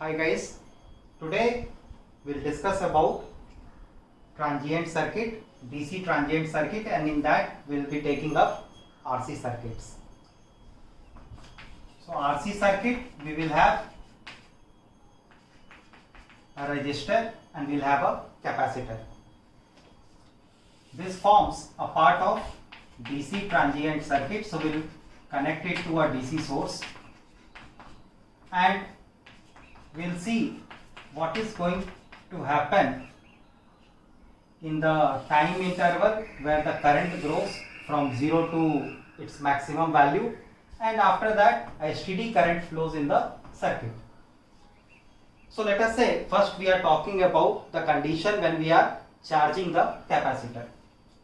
Hi guys, today we'll discuss about transient circuit, DC transient circuit, and in that we'll be taking up RC circuits. So RC circuit, we will have a resistor and we'll have a capacitor. This forms a part of DC transient circuit, so we'll connect it to a DC source and we'll see what is going to happen in the time interval where the current grows from 0 to its maximum value, and after that a steady current flows in the circuit. So let us say first we are talking about the condition when we are charging the capacitor.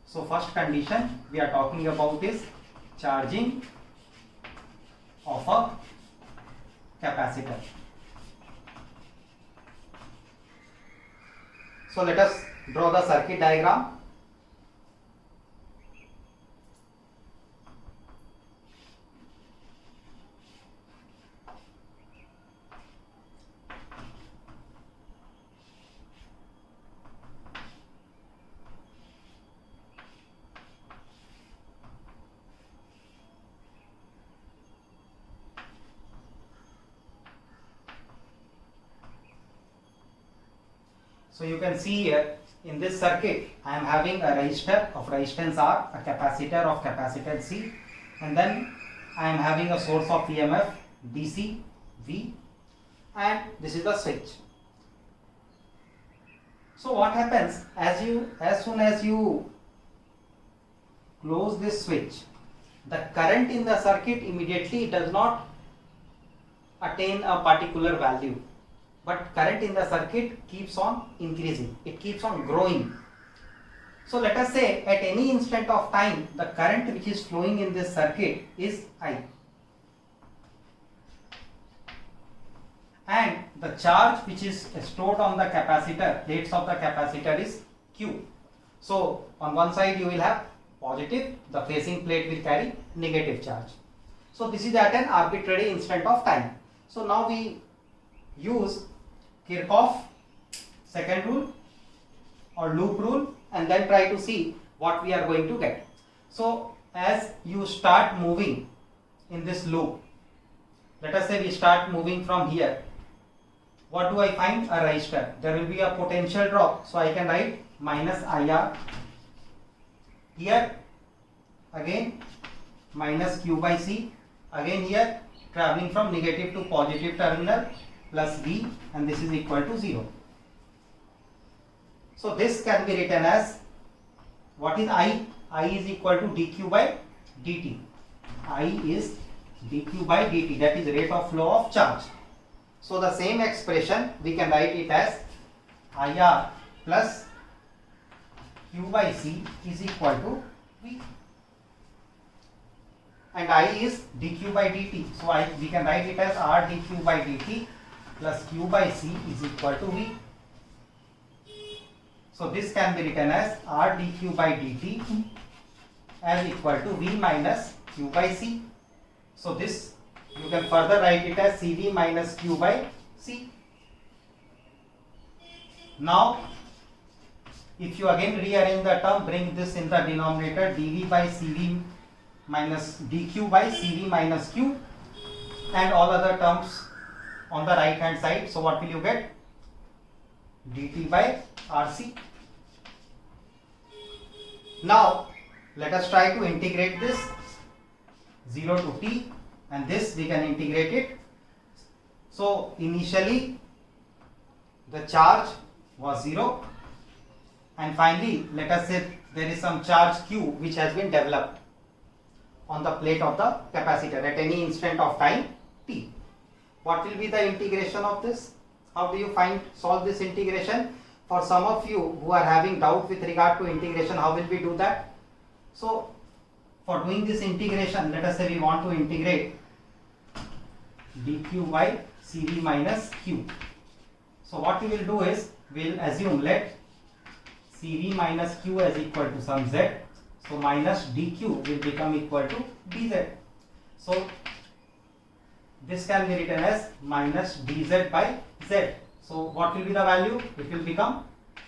So first condition we are talking about is charging of a capacitor. So let us draw the circuit diagram. So you can see here in this circuit I am having a resistor of resistance R, a capacitor of capacitance C, and then I am having a source of EMF DC V, and this is the switch. So what happens as soon as you close this switch, the current in the circuit immediately does not attain a particular value, but current in the circuit keeps on increasing, it keeps on growing. So let us say at any instant of time the current which is flowing in this circuit is I, and the charge which is stored on the capacitor, plates of the capacitor, is Q. So on one side you will have positive, the facing plate will carry negative charge. So this is at an arbitrary instant of time. So now we use Kirchhoff second rule or loop rule and then try to see what we are going to get. So as you start moving in this loop, let us say we start moving from here, what do I find? A resistor. There will be a potential drop, so I can write minus IR. Here again minus Q by C, again here traveling from negative to positive terminal, plus V, and this is equal to 0. So this can be written as, what is I? I is equal to dq by dt. I is dq by dt, that is rate of flow of charge. So the same expression we can write it as IR plus Q by C is equal to V, and I is dq by dt, so we can write it as R dq by dt plus Q by C is equal to V. So this can be written as R dq by dt as equal to V minus Q by C. So this you can further write it as CV minus Q by C. Now if you again rearrange the term, bring this in the denominator, dV by CV minus dq by CV minus Q, and all other terms on the right hand side. So what will you get? dt by RC. Now let us try to integrate this 0 to t, and this we can integrate it. So initially the charge was 0, and finally let us say there is some charge Q which has been developed on the plate of the capacitor at any instant of time t. What will be the integration of this? How do you solve this integration? For some of you who are having doubt with regard to integration, how will we do that? So for doing this integration, let us say we want to integrate dq by CV minus Q. So what we will do is, we will assume let CV minus Q as equal to some z. So minus dq will become equal to dz. So this can be written as minus dz by z. z. So what will be the value? It will become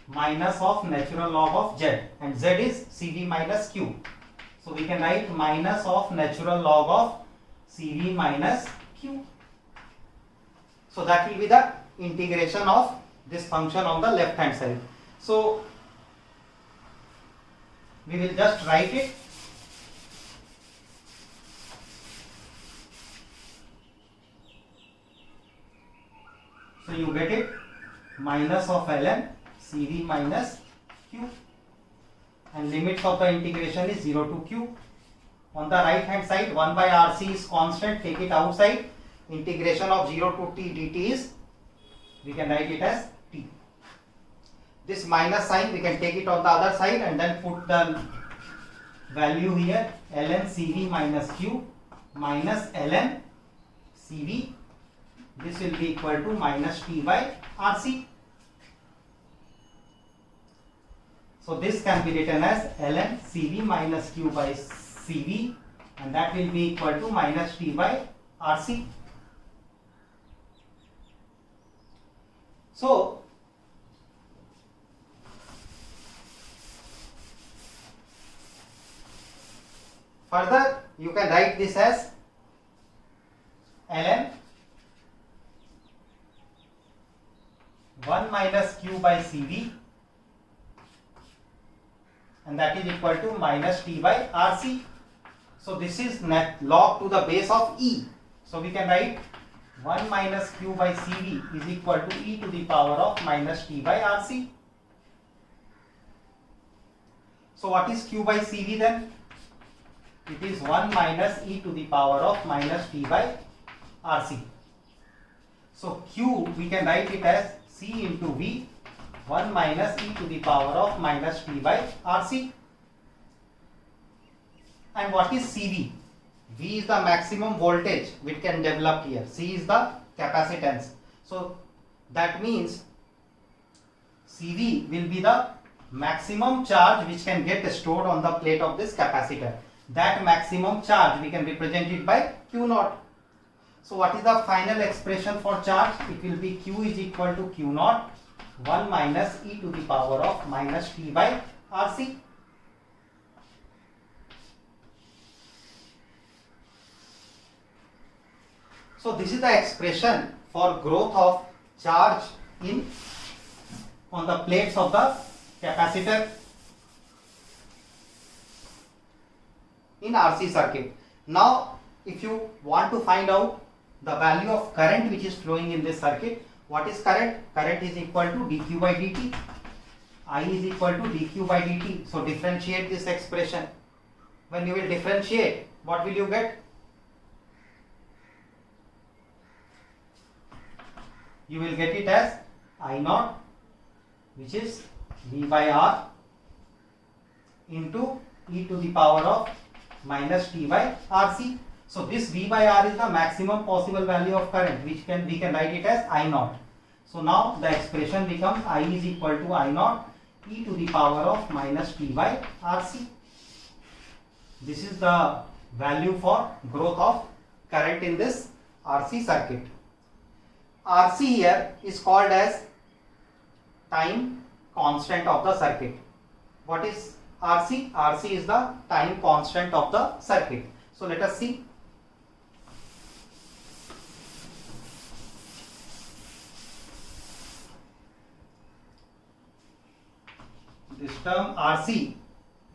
minus of natural log of z, and z is Cv minus q. So we can write minus of natural log of Cv minus q. So that will be the integration of this function on the left hand side. So we will just write it. So you get it, minus of ln Cv minus q, and limits of the integration is 0 to q. On the right hand side, 1 by Rc is constant, take it outside. Integration of 0 to t dt is, we can write it as t. This minus sign we can take it on the other side and then put the value here, ln Cv minus q minus ln Cv. This will be equal to minus t by Rc. So this can be written as ln Cv minus q by Cv, and that will be equal to minus t by Rc. So further you can write this as ln 1 minus q by Cv, and that is equal to minus t by Rc. So this is log to the base of e. So we can write 1 minus q by Cv is equal to e to the power of minus t by Rc. So what is q by Cv then? It is 1 minus e to the power of minus t by Rc. So q we can write it as c into v, 1 minus e to the power of minus t by Rc. And what is Cv? V is the maximum voltage which can develop here. C is the capacitance. So that means Cv will be the maximum charge which can get stored on the plate of this capacitor. That maximum charge we can represent it by Q naught. So what is the final expression for charge? It will be Q is equal to Q naught 1 minus e to the power of minus t by Rc. So this is the expression for growth of charge on the plates of the capacitor in RC circuit. Now if you want to find out the value of current which is flowing in this circuit, what is current? Current is equal to dq by dt. I is equal to dq by dt. So differentiate this expression. When you will differentiate, what will you get? You will get it as I naught, which is V by R into e to the power of minus t by Rc. So this V by R is the maximum possible value of current, which we can write it as I naught. So now the expression becomes I is equal to I naught e to the power of minus t by Rc. This is the value for growth of current in this RC circuit. RC here is called as time constant of the circuit. What is RC? RC is the time constant of the circuit. So let us see. This term RC,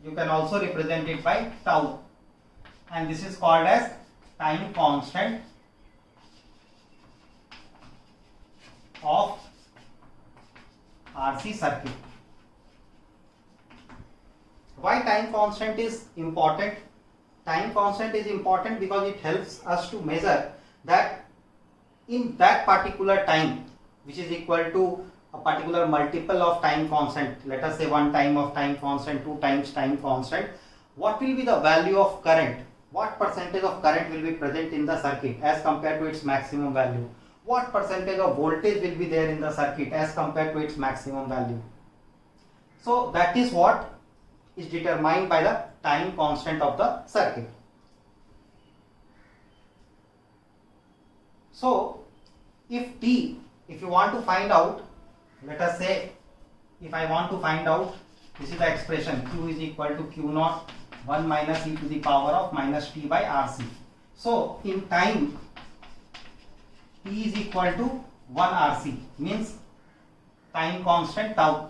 you can also represent it by tau, and this is called as time constant of RC circuit. Why time constant is important? Time constant is important because it helps us to measure that in that particular time, which is equal to a particular multiple of time constant, let us say 1 time of time constant, 2 times time constant, what will be the value of current? What percentage of current will be present in the circuit as compared to its maximum value? What percentage of voltage will be there in the circuit as compared to its maximum value? So that is what is determined by the time constant of the circuit. So if t if you want to find out, let us say, if I want to find out, this is the expression q is equal to q naught 1 minus e to the power of minus t by rc. So in time t is equal to 1 rc, means time constant tau.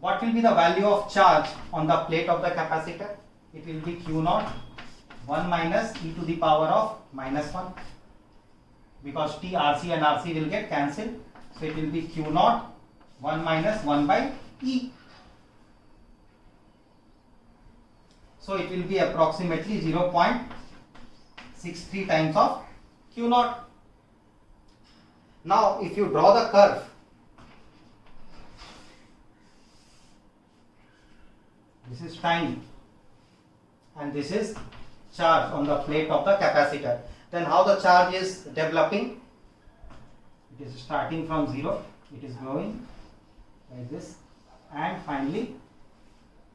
What will be the value of charge on the plate of the capacitor? It will be q naught 1 minus e to the power of minus 1, because t, rc and rc will get cancelled. So it will be q naught 1 minus 1 by e. So it will be approximately 0.63 times of q naught. Now if you draw the curve, this is time and this is charge on the plate of the capacitor. Then how the charge is developing? It is starting from 0, it is growing like this, and finally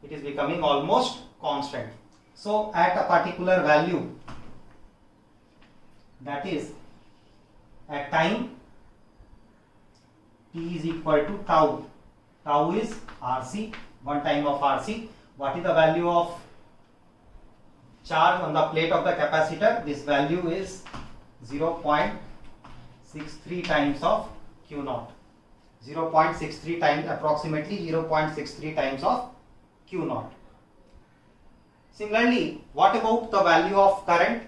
it is becoming almost constant. So at a particular value, that is at time t is equal to tau. Tau is rc, 1 time of rc. What is the value of charge on the plate of the capacitor? This value is 0.63 times of q naught. 0.63 times, approximately 0.63 times of q naught. Similarly, what about the value of current?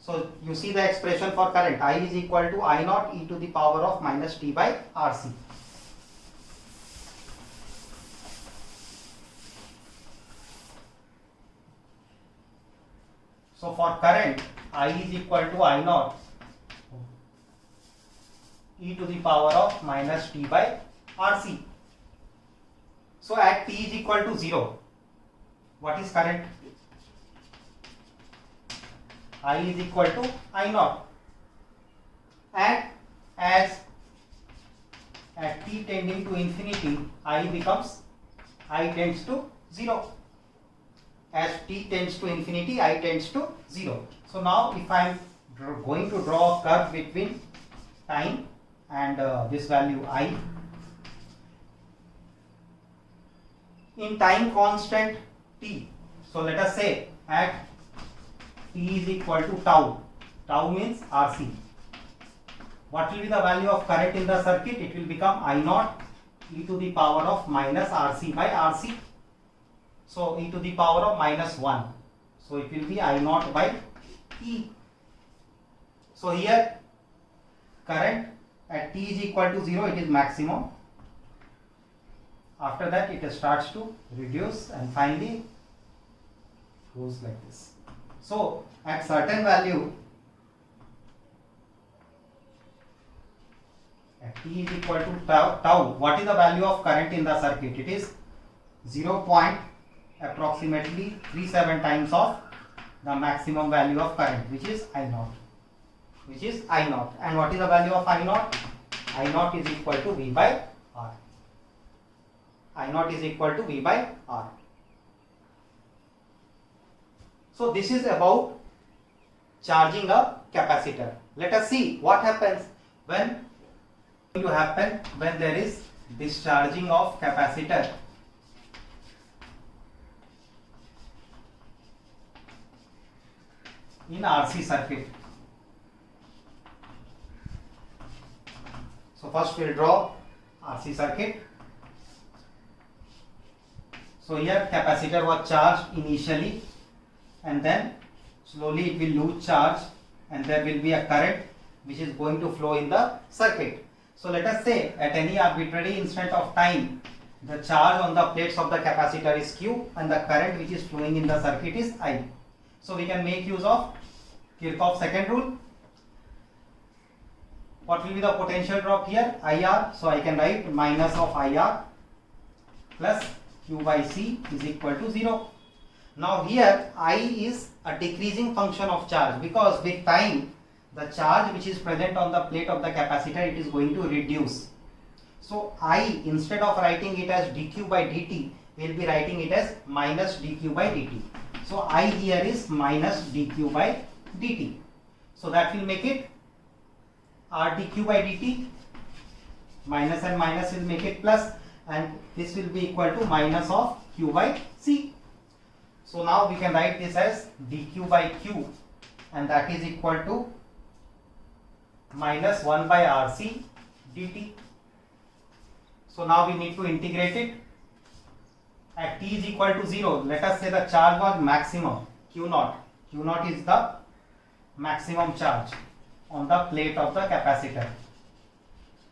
So you see the expression for current, I is equal to I naught e to the power of minus t by rc. So for current, I is equal to I naught e to the power of minus t by rc. So at t is equal to 0, what is current? I is equal to I naught, and as at t tending to infinity, I tends to 0. As t tends to infinity, I tends to 0. So now if I am going to draw a curve between time and this value I, in time constant t, so let us say at t is equal to tau, tau means rc, what will be the value of current in the circuit? It will become I naught e to the power of minus rc by rc. So e to the power of minus 1, so it will be I naught by e. So here current at t is equal to 0, it is maximum. After that it starts to reduce and finally goes like this. So at certain value, at t is equal to tau, what is the value of current in the circuit? It is 0. Approximately 37 times of the maximum value of current, which is I naught. And what is the value of I naught? I naught is equal to V by R. I naught is equal to V by R. So this is about charging a capacitor. Let us see what happens when there is discharging of capacitor in RC circuit. So first we will draw RC circuit. So here capacitor was charged initially and then slowly it will lose charge and there will be a current which is going to flow in the circuit. So let us say at any arbitrary instant of time, the charge on the plates of the capacitor is Q and the current which is flowing in the circuit is I. So we can make use of Kirchhoff's second rule. What will be the potential drop here? IR. So I can write minus of IR plus Q by C is equal to 0. Now here I is a decreasing function of charge, because with time the charge which is present on the plate of the capacitor, it is going to reduce. So I, instead of writing it as dq by dt, we will be writing it as minus dq by dt. So I here is minus dq by dt. So that will make it r dq by dt, minus and minus will make it plus, and this will be equal to minus of q by c. So now we can write this as dq by q, and that is equal to minus 1 by rc dt. So now we need to integrate it. At t is equal to 0, let us say the charge was maximum, q naught. Q naught is the maximum charge on the plate of the capacitor.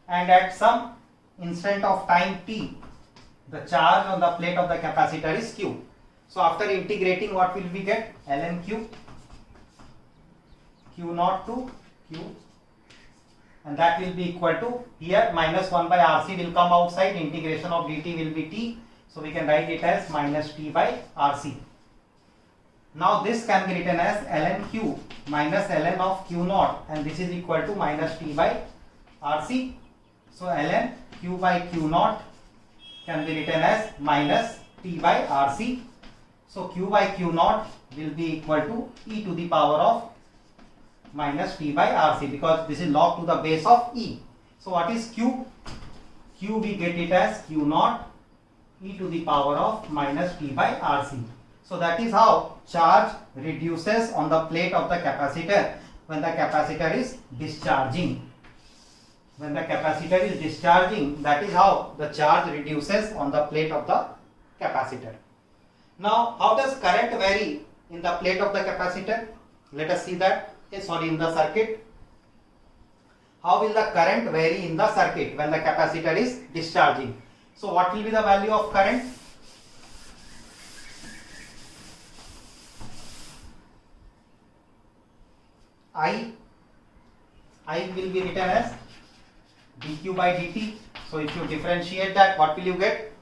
And at some instant of time t, the charge on the plate of the capacitor is q. So after integrating, what will we get? ln q, q naught to q, and that will be equal to, here minus 1 by rc will come outside, integration of dt will be t, so we can write it as minus t by rc. Now this can be written as ln q minus ln of q naught, and this is equal to minus t by rc. So ln q by q naught can be written as minus t by rc. So q by q naught will be equal to e to the power of minus t by rc, because this is log to the base of e. So what is q? Q we get it as q naught e to the power of minus t by rc. So that is how charge reduces on the plate of the capacitor when the capacitor is discharging. When the capacitor is discharging, that is how the charge reduces on the plate of the capacitor. Now, how does current vary in the plate of the capacitor? Let us see that. In the circuit. How will the current vary in the circuit when the capacitor is discharging? So what will be the value of current? I will be written as dq by dt. So if you differentiate that, what will you get?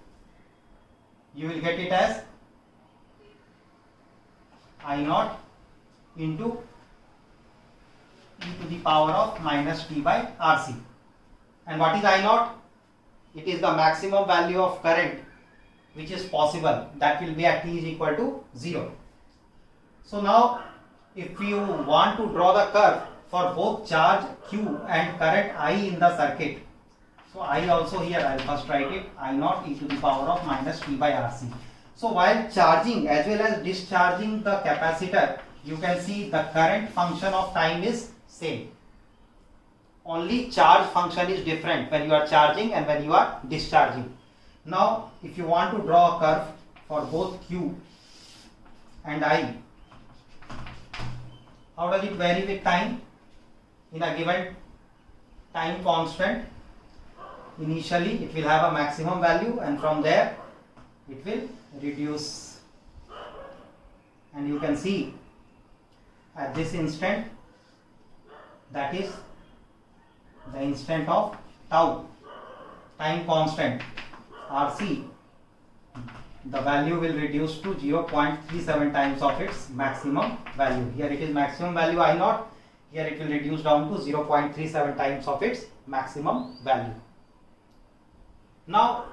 You will get it as I naught into e to the power of minus t by rc. And what is I naught? It is the maximum value of current which is possible, that will be at t is equal to 0. So now if you want to draw the curve for both charge q and current I in the circuit, so I also here I will first write it, I naught e to the power of minus t by rc. So while charging as well as discharging the capacitor, you can see the current function of time is same. Only charge function is different when you are charging and when you are discharging. Now if you want to draw a curve for both q and I, how does it vary with time? In a given time constant, initially it will have a maximum value, and from there it will reduce, and you can see at this instant, that is the instant of tau, time constant rc, the value will reduce to 0.37 times of its maximum value. Here it is maximum value I naught, here it will reduce down to 0.37 times of its maximum value. Now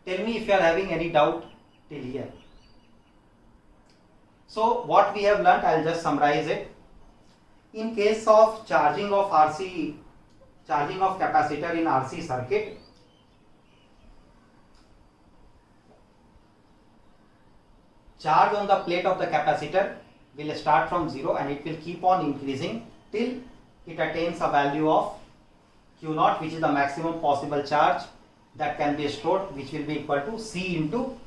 tell me if you are having any doubt till here. So what we have learnt, I will just summarize it. In case of charging of capacitor in RC circuit, charge on the plate of the capacitor will start from 0 and it will keep on increasing till it attains a value of q naught, which is the maximum possible charge that can be stored, which will be equal to C into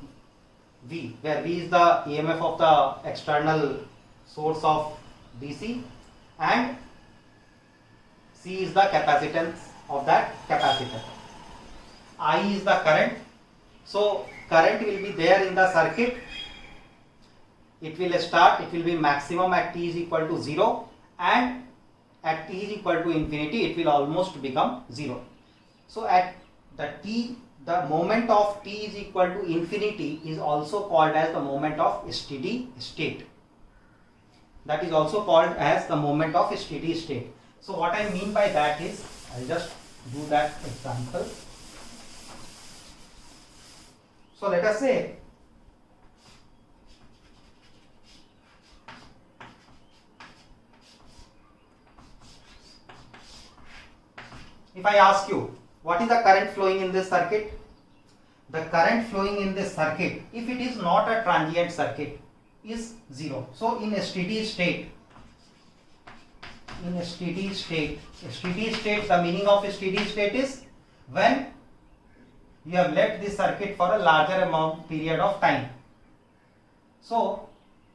V, where V is the EMF of the external source of DC and C is the capacitance of that capacitor. I is the current. So current will be there in the circuit. It will start, it will be maximum at t is equal to 0, and at t is equal to infinity it will almost become 0. So at the moment of t is equal to infinity is also called as the moment of steady state. That is also called as the moment of steady state. So what I mean by that is, I'll just do that example. So let us say If I ask you, what is the current flowing in this circuit? The current flowing in this circuit, if it is not a transient circuit, is 0. So in a steady state, the meaning of a steady state is when you have left this circuit for a larger period of time. So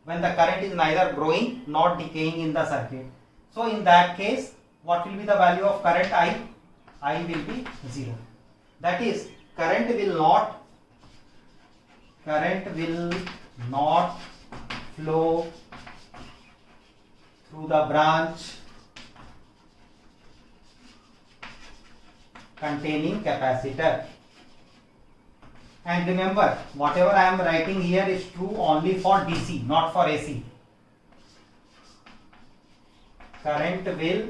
when the current is neither growing nor decaying in the circuit. So in that case, what will be the value of current I? I will be 0. That is, current will not flow through the branch containing capacitor. And remember, whatever I am writing here is true only for DC, not for AC. Current will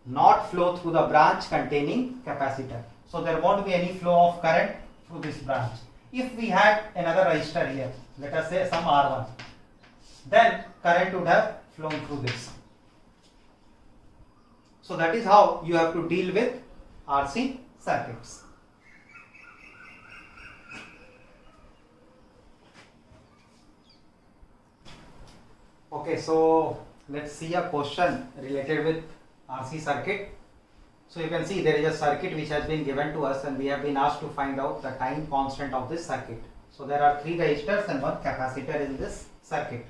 not flow through the branch containing capacitor. So there won't be any flow of current through this branch. If we had another resistor here, let us say some R1, then current would have flown through this. So that is how you have to deal with RC circuits. Okay, so let's see a question related with RC circuit. So you can see there is a circuit which has been given to us and we have been asked to find out the time constant of this circuit. So there are 3 resistors and 1 capacitor in this circuit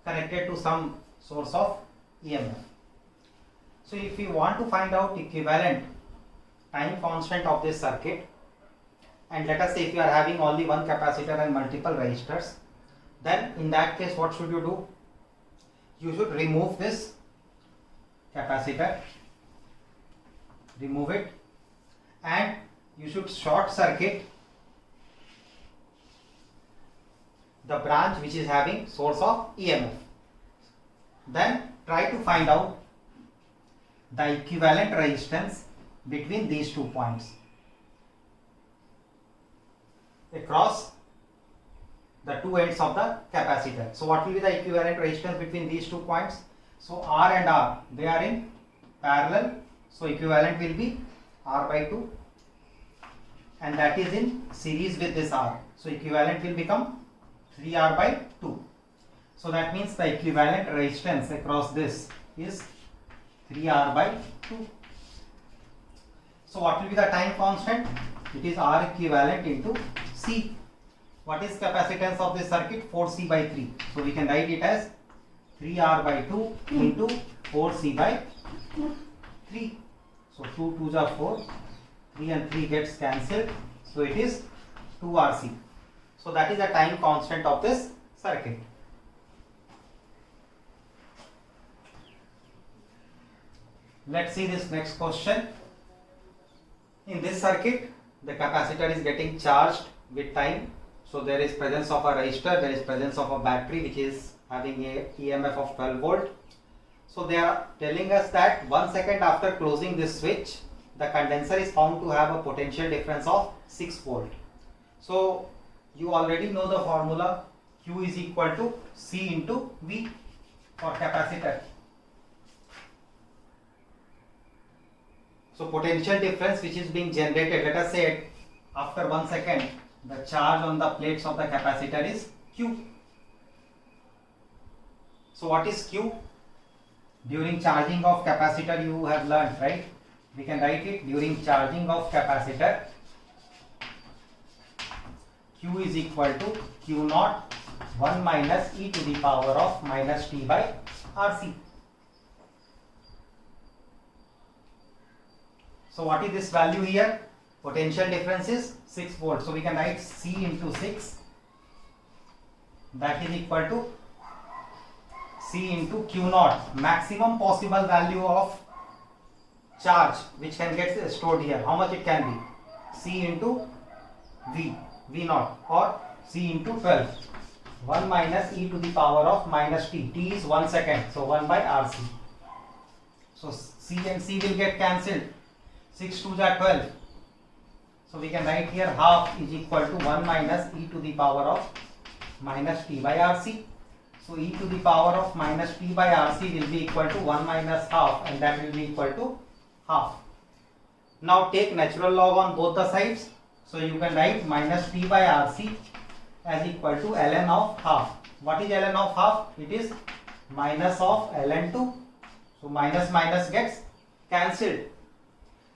connected to some source of EMF. So if you want to find out equivalent time constant of this circuit, and let us say if you are having only 1 capacitor and multiple resistors, then in that case what should you do? You should remove this capacitor, remove it, and you should short circuit the branch which is having source of EMF. Then try to find out the equivalent resistance between these 2 points across the 2 ends of the capacitor. So what will be the equivalent resistance between these 2 points? So R and R, they are in parallel, so equivalent will be R by 2, and that is in series with this R, so equivalent will become 3R by 2. So that means the equivalent resistance across this is 3R by 2. So what will be the time constant? It is R equivalent into C. What is capacitance of this circuit? 4C by 3. So we can write it as 3R by 2 into 4C by 3. So 2 2s are 4, 3 and 3 gets cancelled. So it is 2RC. So that is the time constant of this circuit. Let's see this next question. In this circuit, the capacitor is getting charged with time. So there is presence of a resistor, there is presence of a battery which is having a EMF of 12 volt. So they are telling us that 1 second after closing this switch, the condenser is found to have a potential difference of 6 volt. So you already know the formula, Q is equal to C into V for capacitor. So potential difference which is being generated, let us say after 1 second, the charge on the plates of the capacitor is Q. So what is Q? During charging of capacitor you have learnt, right? We can write it during charging of capacitor, Q is equal to Q naught 1 minus e to the power of minus t by RC. So what is this value here? Potential difference is 6 volt. So we can write C into 6, that is equal to C into Q naught, maximum possible value of charge which can get stored here. How much it can be? C into V naught, or C into 12. 1 minus e to the power of minus t. T is 1 second, so 1 by RC. So C and C will get cancelled. 6 2s are 12. So we can write here half is equal to 1 minus e to the power of minus t by RC. So e to the power of minus t by RC will be equal to 1 minus half, and that will be equal to half. Now take natural log on both the sides. So you can write minus T by RC as equal to ln of half. What is ln of half? It is minus of ln2. So minus minus gets cancelled.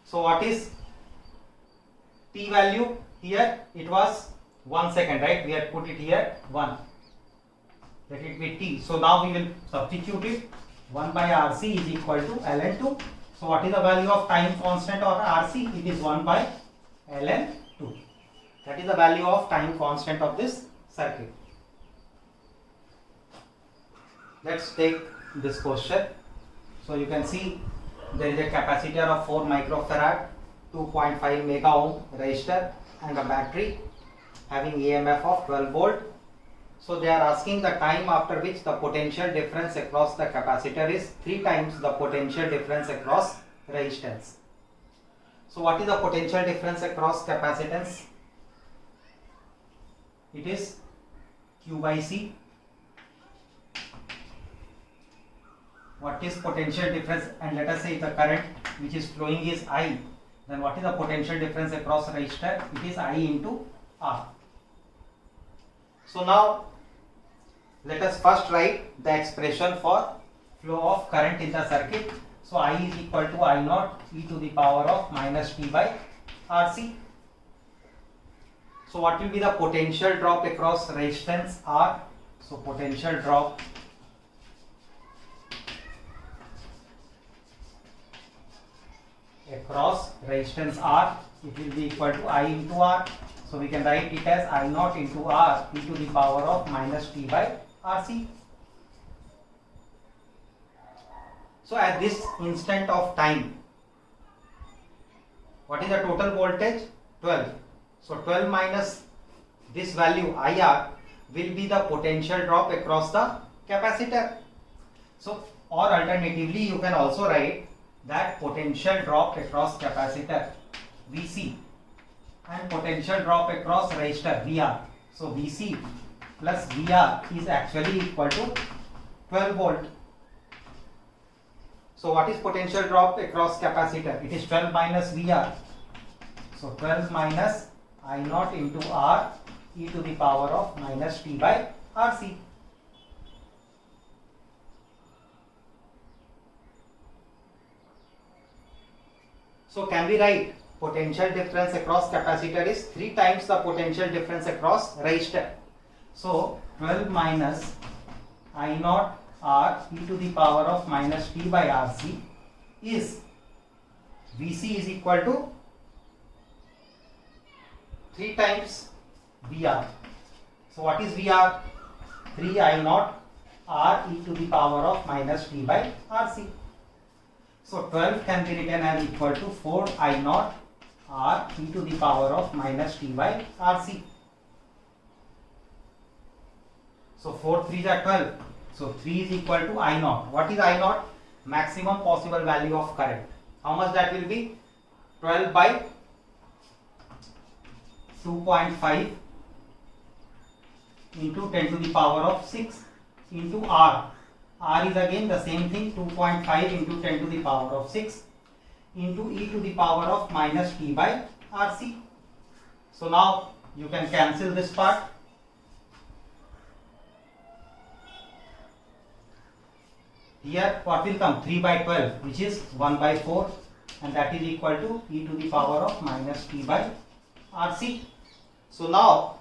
So what is T value here? It was 1 second, right? We had put it here 1. Let it be T. So now we will substitute it. 1 by RC is equal to ln2. So what is the value of time constant or RC? It is 1 by ln2. That is the value of time constant of this circuit. Let's take this question. So you can see there is a capacitor of 4 microfarad, 2.5 mega ohm resistor and a battery having EMF of 12 volt. So they are asking the time after which the potential difference across the capacitor is 3 times the potential difference across resistance. So what is the potential difference across capacitance? It is Q by C. What is potential difference? And let us say the current which is flowing is I. Then what is the potential difference across resistor? It is I into R. So now let us first write the expression for flow of current in the circuit. So I is equal to I naught e to the power of minus T by RC. So what will be the potential drop across resistance R? So potential drop across resistance R, it will be equal to I into R. So we can write it as I naught into R e to the power of minus T by RC. So at this instant of time, what is the total voltage? 12. So 12 minus this value IR will be the potential drop across the capacitor. So or alternatively you can also write that potential drop across capacitor VC and potential drop across resistor VR. So VC plus VR is actually equal to 12 volt. So what is potential drop across capacitor? It is 12 minus VR. So 12 minus I naught into R e to the power of minus T by RC. So can we write potential difference across capacitor is 3 times the potential difference across resistor. So 12 minus I naught R e to the power of minus T by RC is VC is equal to 3 times VR. So what is VR? 3 I naught R e to the power of minus T by RC. So 12 can be written as equal to 4 I naught R e to the power of minus T by RC. So 4 3s are 12. So 3 is equal to I naught. What is I naught? Maximum possible value of current. How much that will be? 12 by 2.5 into 10 to the power of 6 into R. R is again the same thing, 2.5 into 10 to the power of 6 into e to the power of minus T by RC. So now you can cancel this part. Here what will come? 3 by 12, which is 1 by 4, and that is equal to e to the power of minus T by RC. So now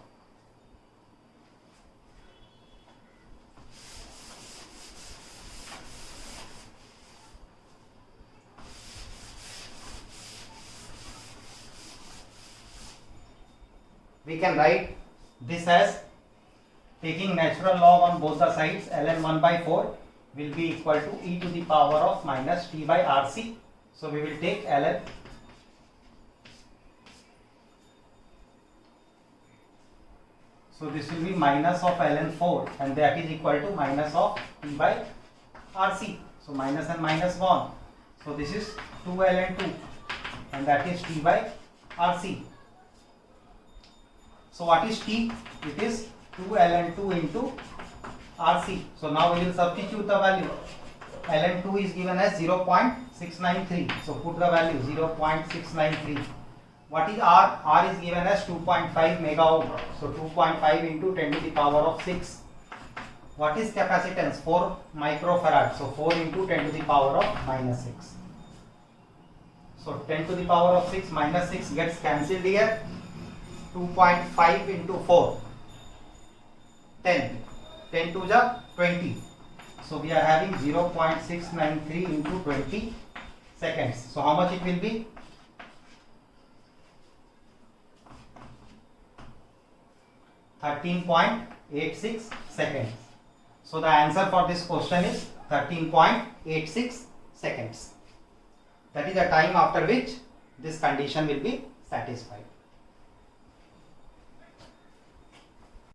we can write this as taking natural log on both the sides, ln 1 by 4 will be equal to e to the power of minus T by RC. So we will take ln. So this will be minus of ln 4 and that is equal to minus of T by RC. So minus and minus gone. So this is 2 ln 2 and that is T by RC. So what is T? It is 2 ln 2 into RC. So now we will substitute the value. LM2 is given as 0.693. So put the value 0.693. What is R? R is given as 2.5 mega ohm. So 2.5 into 10 to the power of 6. What is capacitance? 4 microfarad. So 4 into 10 to the power of minus 6. So 10 to the power of 6 minus 6 gets cancelled here. 2.5 into 4. 10. 10 to the 20. So we are having 0.693 into 20 seconds. So how much it will be? 13.86 seconds. So the answer for this question is 13.86 seconds. That is the time after which this condition will be satisfied.